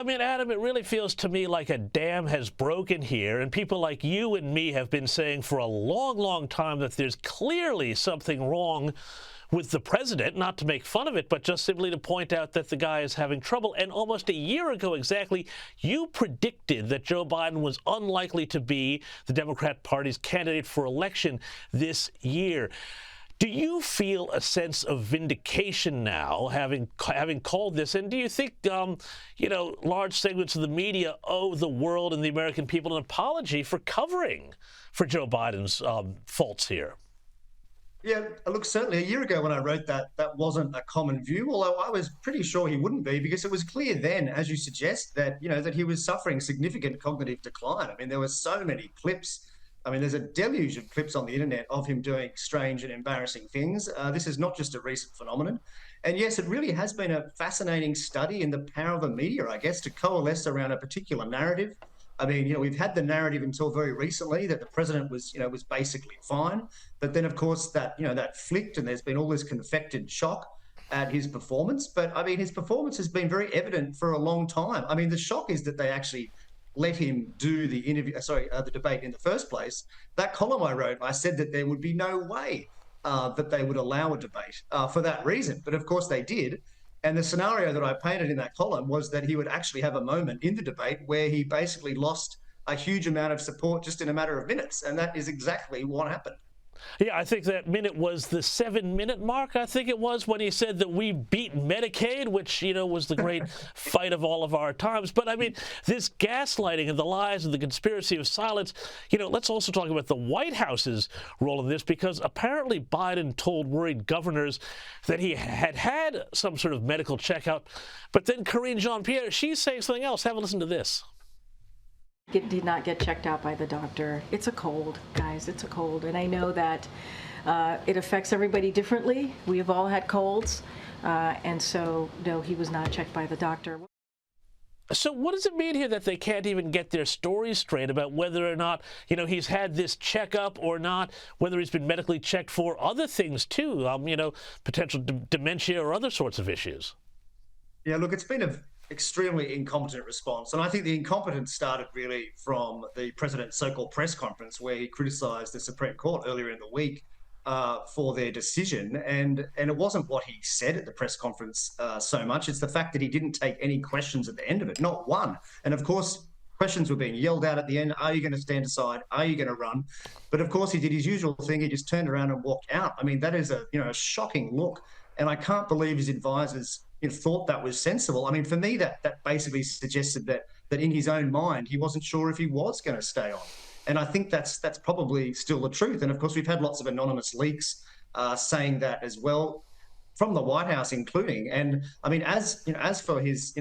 I mean, Adam, it really feels to me like a dam has broken here, and people like you and me have been saying for a long, long time that there's clearly something wrong with the president, not to make fun of it, but just simply to point out that the guy is having trouble. And almost a year ago exactly, you predicted that Joe Biden was unlikely to be the Democrat Party's candidate for election this year. Do you feel a sense of vindication now, having called this? And do you think, large segments of the media owe the world and the American people an apology for covering for Joe Biden's faults here? Yeah, look, certainly a year ago when I wrote that, that wasn't a common view, although I was pretty sure he wouldn't be, because it was clear then, as you suggest, that, that he was suffering significant cognitive decline. I mean, there were so many clips. I mean, there's a deluge of clips on the internet of him doing strange and embarrassing things. This is not just a recent phenomenon. And yes, it really has been a fascinating study in the power of the media, I guess, to coalesce around a particular narrative. I mean, we've had the narrative until very recently that the president was, was basically fine. But then, of course, that flicked, and there's been all this confected shock at his performance. But I mean, his performance has been very evident for a long time. I mean, the shock is that they actually let him do the the debate in the first place. That column I wrote, I said that there would be no way that they would allow a debate for that reason. But of course they did. And the scenario that I painted in that column was that he would actually have a moment in the debate where he basically lost a huge amount of support just in a matter of minutes. And that is exactly what happened. Yeah, I think that minute was the 7-minute mark, I think it was, when he said that we beat Medicaid, which, was the great fight of all of our times. But, I mean, this gaslighting and the lies and the conspiracy of silence, let's also talk about the White House's role in this, because apparently Biden told worried governors that he had some sort of medical checkup. But then Karine Jean-Pierre, she's saying something else. Have a listen to this. Did not get checked out by the doctor. It's a cold, guys. It's a cold. And I know that it affects everybody differently. We have all had colds. And so, no, he was not checked by the doctor. So what does it mean here that they can't even get their stories straight about whether or not, he's had this checkup or not, whether he's been medically checked for other things too, potential dementia or other sorts of issues? Yeah, look, it's been an extremely incompetent response. And I think the incompetence started really from the president's so-called press conference, where he criticised the Supreme Court earlier in the week for their decision. And it wasn't what he said at the press conference so much. It's the fact that he didn't take any questions at the end of it, not one. And of course, questions were being yelled out at the end. Are you going to stand aside? Are you going to run? But of course, he did his usual thing. He just turned around and walked out. I mean, that is a shocking look. And I can't believe his advisors thought that was sensible. I mean, for me, that basically suggested that in his own mind, he wasn't sure if he was going to stay on. And I think that's probably still the truth. And of course, we've had lots of anonymous leaks saying that as well, from the White House, including. And I mean, as for his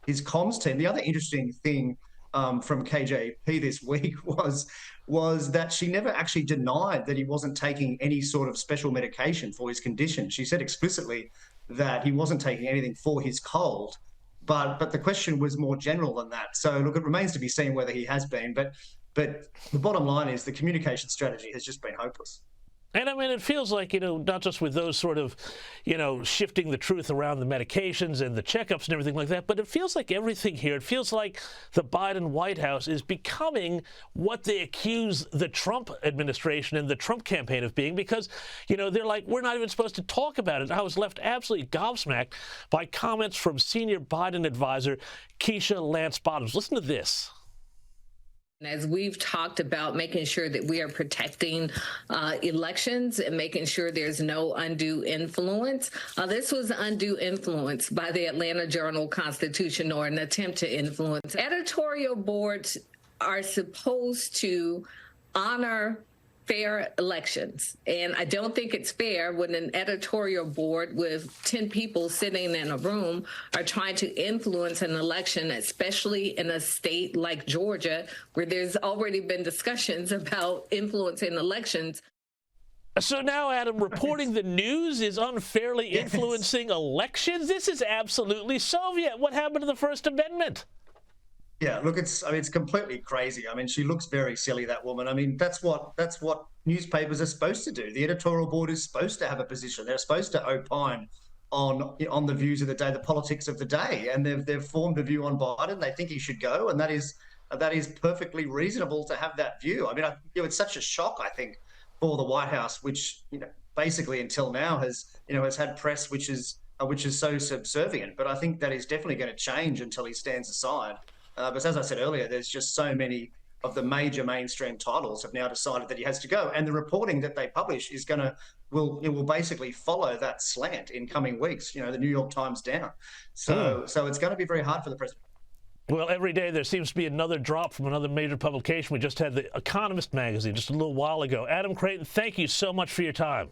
comms team, the other interesting thing from KJP this week was that she never actually denied that he wasn't taking any sort of special medication for his condition. She said explicitly that he wasn't taking anything for his cold, but the question was more general than that. So look, it remains to be seen whether he has been, but the bottom line is the communication strategy has just been hopeless. And I mean, it feels like, not just with those sort of, shifting the truth around the medications and the checkups and everything like that, but it feels like everything here, it feels like the Biden White House is becoming what they accuse the Trump administration and the Trump campaign of being, because, they're like, we're not even supposed to talk about it. I was left absolutely gobsmacked by comments from senior Biden advisor Keisha Lance Bottoms. Listen to this. As we've talked about making sure that we are protecting elections and making sure there's no undue influence, this was undue influence by the Atlanta Journal-Constitution, or an attempt to influence. Editorial boards are supposed to honor fair elections. And I don't think it's fair when an editorial board with 10 people sitting in a room are trying to influence an election, especially in a state like Georgia, where there's already been discussions about influencing elections. So now, Adam, reporting the news is unfairly influencing elections? This is absolutely Soviet. What happened to the First Amendment? Yeah, look, it's completely crazy. I mean, she looks very silly, that woman. I mean, that's what newspapers are supposed to do. The editorial board is supposed to have a position. They're supposed to opine on the views of the day, the politics of the day, and they've formed a view on Biden. They think he should go, and that is perfectly reasonable to have that view. I mean, it's such a shock, I think, for the White House, which basically until now has had press which is so subservient. But I think that is definitely going to change until he stands aside. But as I said earlier, there's just so many of the major mainstream titles have now decided that he has to go, and the reporting that they publish will basically follow that slant in coming weeks. The New York Times down, so it's going to be very hard for the president. Well, every day there seems to be another drop from another major publication. We just had The Economist magazine just a little while ago. Adam Creighton, thank you so much for your time.